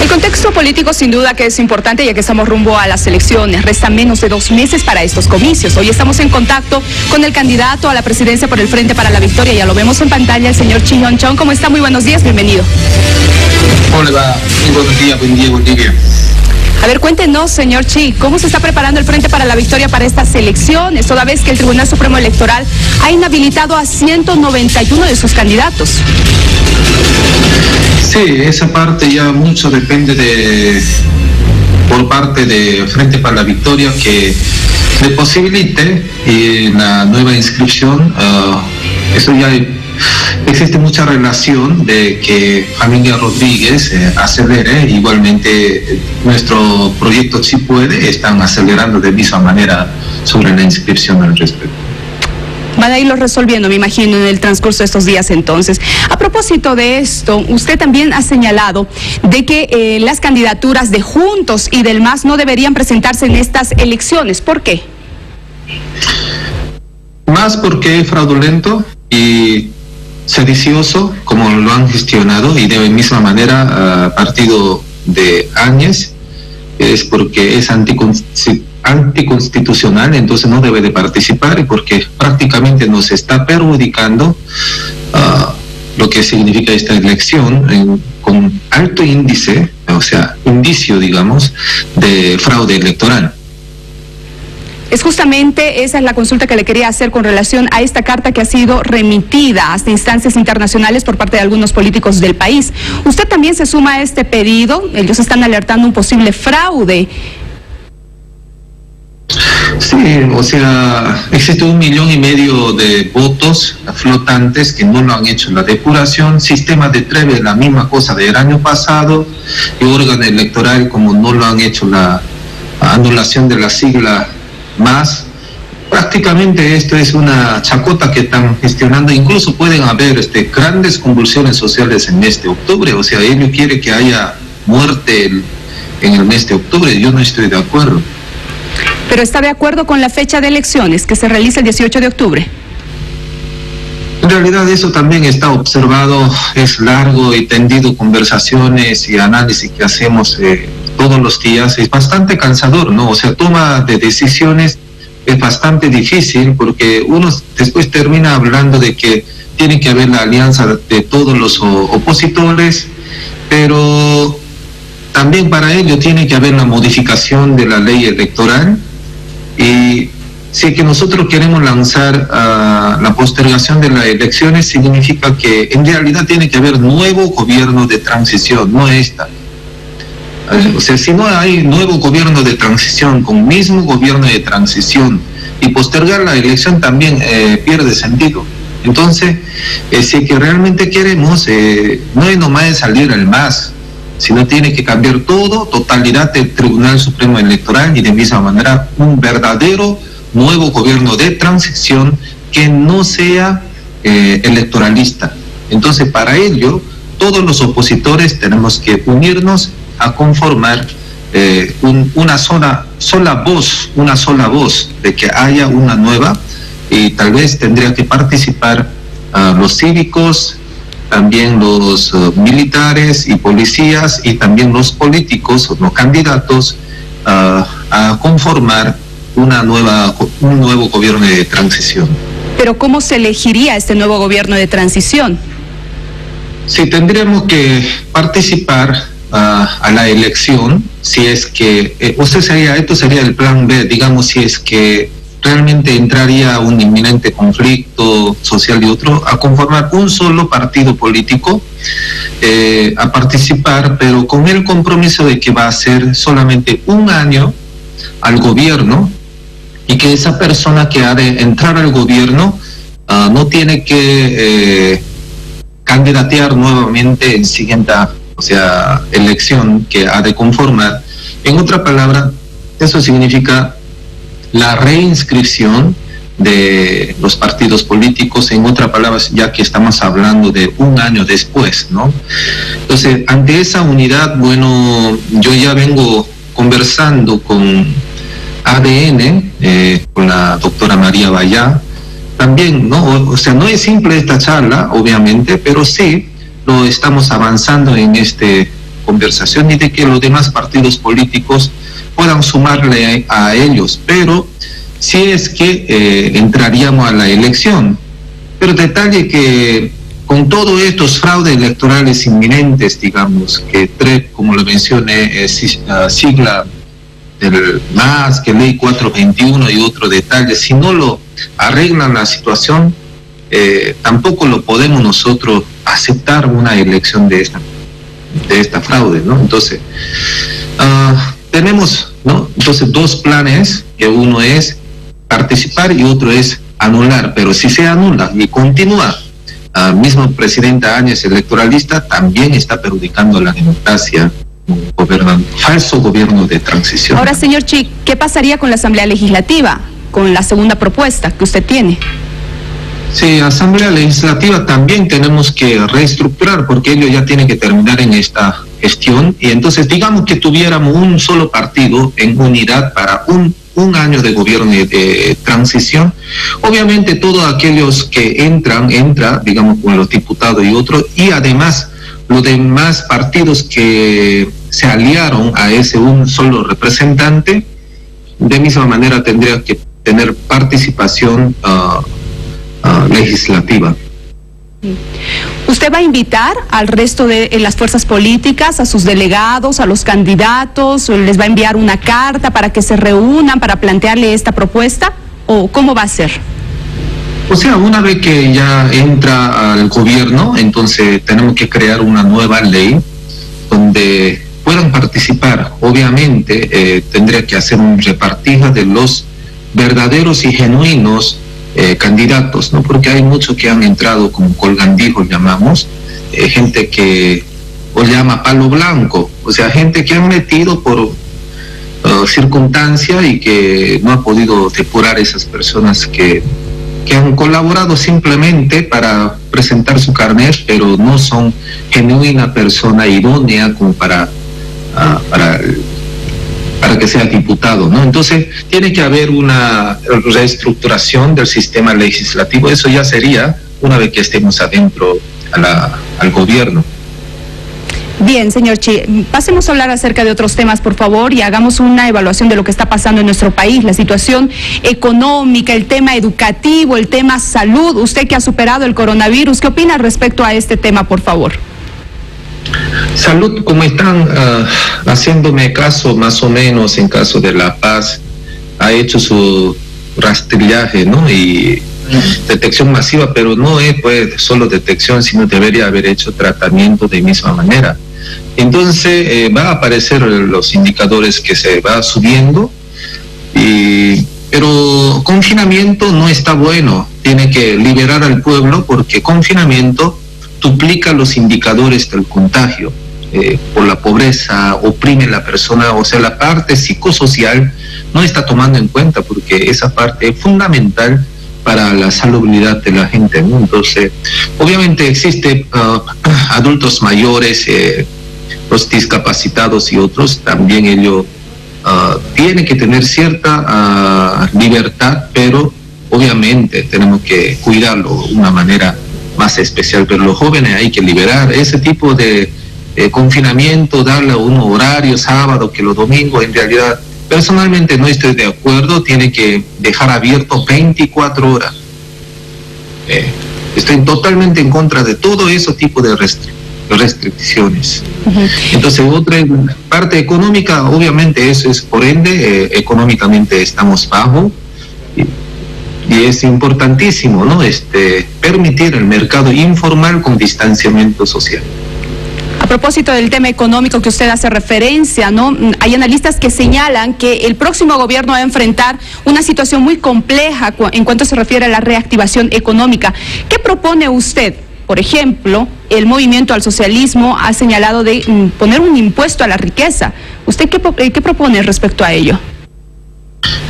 El contexto político sin duda que es importante, ya que estamos rumbo a las elecciones. Restan menos de 2 meses para estos comicios. Hoy estamos en contacto con el candidato a la presidencia por el Frente para la Victoria. Ya lo vemos en pantalla, el señor Chi Hyun-chon. ¿Cómo está? Muy buenos días, bienvenido. Hola, va. Muy buenos días, buen día, Bolivia. A ver, cuéntenos, señor Chi, ¿cómo se está preparando el Frente para la Victoria para estas elecciones, toda vez que el Tribunal Supremo Electoral ha inhabilitado a 191 de sus candidatos? Sí, esa parte ya mucho depende por parte de Frente para la Victoria que le posibilite la nueva inscripción. Eso ya existe mucha relación de que familia Rodríguez acelere. Igualmente nuestro proyecto Si Puede están acelerando de misma manera sobre la inscripción al respecto. Van a irlo resolviendo, me imagino, en el transcurso de estos días entonces. A propósito de esto, usted también ha señalado de que las candidaturas de Juntos y del MAS no deberían presentarse en estas elecciones. ¿Por qué? Más porque es fraudulento y sedicioso, como lo han gestionado, y de misma manera partido de Áñez, es porque es anticonstitucional, entonces no debe de participar, y porque prácticamente nos está perjudicando lo que significa esta elección con alto índice, o sea, indicio, digamos, de fraude electoral. Es justamente esa es la consulta que le quería hacer con relación a esta carta que ha sido remitida hasta instancias internacionales por parte de algunos políticos del país. ¿Usted también se suma a este pedido? Ellos están alertando un posible fraude. Sí, o sea, existe 1,5 millones de votos flotantes que no lo han hecho la depuración. Sistema de Treve, la misma cosa del año pasado, y órgano electoral, como no lo han hecho la anulación de la sigla MAS. Prácticamente esto es una chacota que están gestionando. Incluso pueden haber grandes convulsiones sociales en mes de octubre. O sea, ellos quieren que haya muerte en el mes de octubre. Yo no estoy de acuerdo. ¿Pero está de acuerdo con la fecha de elecciones que se realiza el 18 de octubre? En realidad eso también está observado, es largo y tendido, conversaciones y análisis que hacemos todos los días. Es bastante cansador, ¿no? O sea, toma de decisiones es bastante difícil, porque uno después termina hablando de que tiene que haber la alianza de todos los opositores, pero también para ello tiene que haber la modificación de la ley electoral. Y si es que nosotros queremos lanzar la postergación de las elecciones, significa que en realidad tiene que haber nuevo gobierno de transición, no esta. O sea, si no hay nuevo gobierno de transición con mismo gobierno de transición, y postergar la elección también pierde sentido. Entonces, si es que realmente queremos, no es nomás salir al MAS, sino tiene que cambiar todo, totalidad del Tribunal Supremo Electoral, y de misma manera un verdadero nuevo gobierno de transición que no sea electoralista. Entonces, para ello, todos los opositores tenemos que unirnos a conformar una sola voz de que haya una nueva, y tal vez tendría que participar los cívicos, también los militares y policías, y también los políticos, los candidatos, a conformar un nuevo gobierno de transición. ¿Pero cómo se elegiría este nuevo gobierno de transición? Sí, tendríamos que participar a la elección, si es que, esto sería el plan B, digamos, si es que realmente entraría un inminente conflicto social y otro, a conformar un solo partido político, a participar, pero con el compromiso de que va a ser solamente 1 año al gobierno, y que esa persona que ha de entrar al gobierno no tiene que candidatear nuevamente en siguiente, elección que ha de conformar. En otra palabra, eso significa la reinscripción de los partidos políticos, en otras palabras, ya que estamos hablando de 1 año después, ¿no? Entonces, ante esa unidad, bueno, yo ya vengo conversando con ADN, con la doctora María Bayá, también, ¿no? O sea, no es simple esta charla, obviamente, pero sí lo estamos avanzando en este conversación y de que los demás partidos políticos puedan sumarle a ellos, pero si es que entraríamos a la elección. Pero detalle que con todos estos fraudes electorales inminentes, digamos, que TREP, como lo mencioné, sigla del MAS, que ley 421 y otro detalle, si no lo arreglan la situación, tampoco lo podemos nosotros aceptar una elección de esta fraude, ¿no? Entonces, tenemos, ¿no? Entonces, dos planes, que uno es participar y otro es anular, pero si se anula y continúa, mismo presidente Áñez electoralista, también está perjudicando la democracia, falso gobierno de transición. Ahora, señor Chi, ¿qué pasaría con la Asamblea Legislativa, con la segunda propuesta que usted tiene? Sí, Asamblea Legislativa también tenemos que reestructurar, porque ello ya tiene que terminar en esta gestión, y entonces digamos que tuviéramos un solo partido en unidad para un año de gobierno de transición. Obviamente todos aquellos que entra, digamos, con los diputados y otros, y además los demás partidos que se aliaron a ese un solo representante, de misma manera tendría que tener participación legislativa. ¿Usted va a invitar al resto de las fuerzas políticas, a sus delegados, a los candidatos, o les va a enviar una carta para que se reúnan para plantearle esta propuesta, o cómo va a ser? O sea, una vez que ya entra al gobierno, entonces tenemos que crear una nueva ley donde puedan participar. Obviamente tendría que hacer un repartijo de los verdaderos y genuinos candidatos, ¿no? Porque hay muchos que han entrado como colgandijos, llamamos, gente que o llama palo blanco, o sea, gente que han metido por circunstancia y que no ha podido depurar esas personas que han colaborado simplemente para presentar su carnet, pero no son genuina persona idónea como para que sea diputado, ¿no? Entonces, tiene que haber una reestructuración del sistema legislativo. Eso ya sería una vez que estemos adentro al gobierno. Bien, señor Chi, pasemos a hablar acerca de otros temas, por favor, y hagamos una evaluación de lo que está pasando en nuestro país, la situación económica, el tema educativo, el tema salud. Usted que ha superado el coronavirus, ¿qué opina respecto a este tema, por favor? Salud, como están haciéndome caso, más o menos, en caso de La Paz, ha hecho su rastrillaje, ¿no? Y detección masiva, pero no es pues solo detección, sino debería haber hecho tratamiento de misma manera. Entonces va a aparecer los indicadores que se va subiendo, pero confinamiento no está bueno, tiene que liberar al pueblo, porque confinamiento duplica los indicadores del contagio. Por la pobreza, oprime a la persona, o sea, la parte psicosocial no está tomando en cuenta, porque esa parte es fundamental para la salubridad de la gente, ¿no? Entonces, obviamente existe adultos mayores, los discapacitados y otros, también ellos tienen que tener cierta libertad, pero obviamente tenemos que cuidarlo de una manera más especial. Pero los jóvenes hay que liberar ese tipo de confinamiento, darle un horario sábado que los domingos. En realidad, personalmente no estoy de acuerdo, tiene que dejar abierto 24 horas. Estoy totalmente en contra de todo ese tipo de restricciones. Entonces, otra parte económica, obviamente eso es, por ende, económicamente estamos bajo, y es importantísimo, ¿no? Permitir el mercado informal con distanciamiento social. A propósito del tema económico que usted hace referencia, ¿no? Hay analistas que señalan que el próximo gobierno va a enfrentar una situación muy compleja en cuanto se refiere a la reactivación económica. ¿Qué propone usted? Por ejemplo, el Movimiento al Socialismo ha señalado de poner un impuesto a la riqueza. ¿Usted qué propone respecto a ello?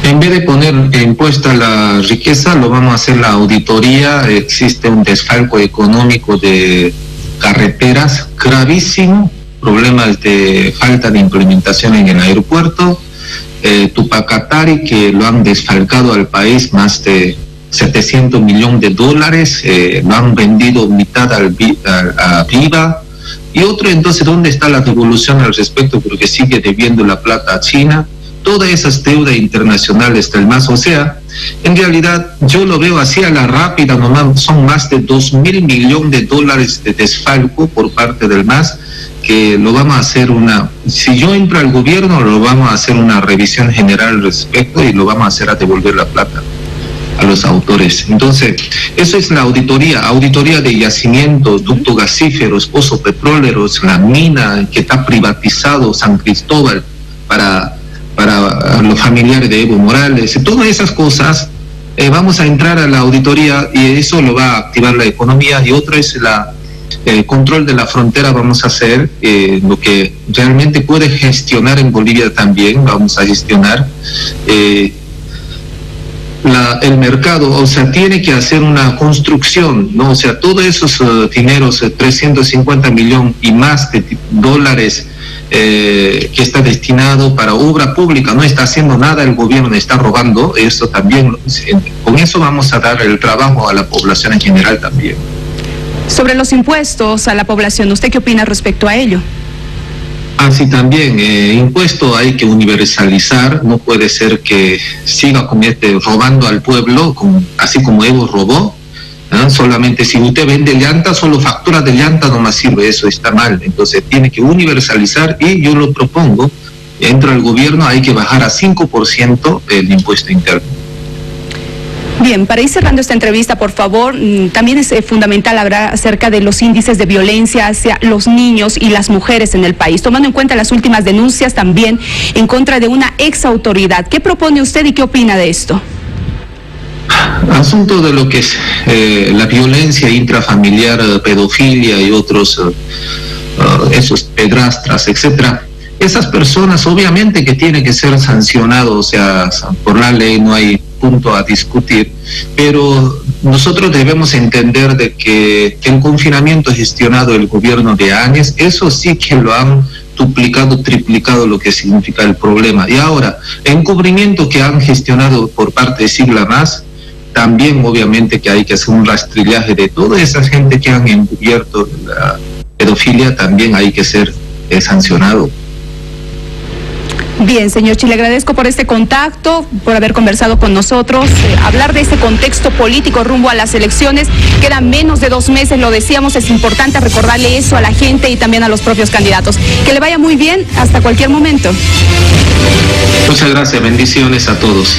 En vez de poner impuesto a la riqueza, lo vamos a hacer la auditoría. Existe un desfalco económico de carreteras gravísimo, problemas de falta de implementación en el aeropuerto, Tupacatari, que lo han desfalcado al país más de 700 millones de dólares, lo han vendido mitad a Viva, Y otro, entonces, ¿dónde está la devolución al respecto? Porque sigue debiendo la plata a China. Todas esas deudas internacionales del MAS, o sea, en realidad yo lo veo así a la rápida, nomás son más de 2.000 millones de dólares de desfalco por parte del MAS, que lo vamos a hacer si yo entro al gobierno, lo vamos a hacer una revisión general al respecto y lo vamos a hacer a devolver la plata a los autores. Entonces, eso es la auditoría de yacimientos, ductos gasíferos, pozos petroleros, la mina que está privatizado, San Cristóbal, para los familiares de Evo Morales, todas esas cosas, vamos a entrar a la auditoría y eso lo va a activar la economía. Y otra es el control de la frontera. Vamos a hacer lo que realmente puede gestionar en Bolivia también, vamos a gestionar el mercado, o sea, tiene que hacer una construcción, ¿no? O sea, todos esos dineros, 350 millones y más de dólares que está destinado para obra pública, no está haciendo nada el gobierno, está robando, eso también, con eso vamos a dar el trabajo a la población en general también. Sobre los impuestos a la población, ¿usted qué opina respecto a ello? Sí, también, impuesto hay que universalizar, no puede ser que siga robando al pueblo, así como Evo robó. Solamente si usted vende llanta, solo factura de llanta no más sirve, eso está mal. Entonces tiene que universalizar y yo lo propongo, dentro del gobierno hay que bajar a 5% el impuesto interno. Bien, para ir cerrando esta entrevista, por favor, también es fundamental hablar acerca de los índices de violencia hacia los niños y las mujeres en el país, tomando en cuenta las últimas denuncias también en contra de una ex autoridad. ¿Qué propone usted y qué opina de esto? Asunto de lo que es la violencia intrafamiliar, pedofilia y otros, esos pedrastras, etcétera. Esas personas obviamente que tienen que ser sancionados, o sea, por la ley no hay punto a discutir, pero nosotros debemos entender de que el confinamiento gestionado del gobierno de Áñez, eso sí que lo han duplicado, triplicado lo que significa el problema. Y ahora, el encubrimiento que han gestionado por parte de Sigla Más, también obviamente que hay que hacer un rastrillaje de toda esa gente que han encubierto la pedofilia, también hay que ser sancionado. Bien, señor Chi, le agradezco por este contacto, por haber conversado con nosotros, hablar de este contexto político rumbo a las elecciones. Quedan menos de 2 meses, lo decíamos, es importante recordarle eso a la gente y también a los propios candidatos. Que le vaya muy bien, hasta cualquier momento. Muchas gracias, bendiciones a todos.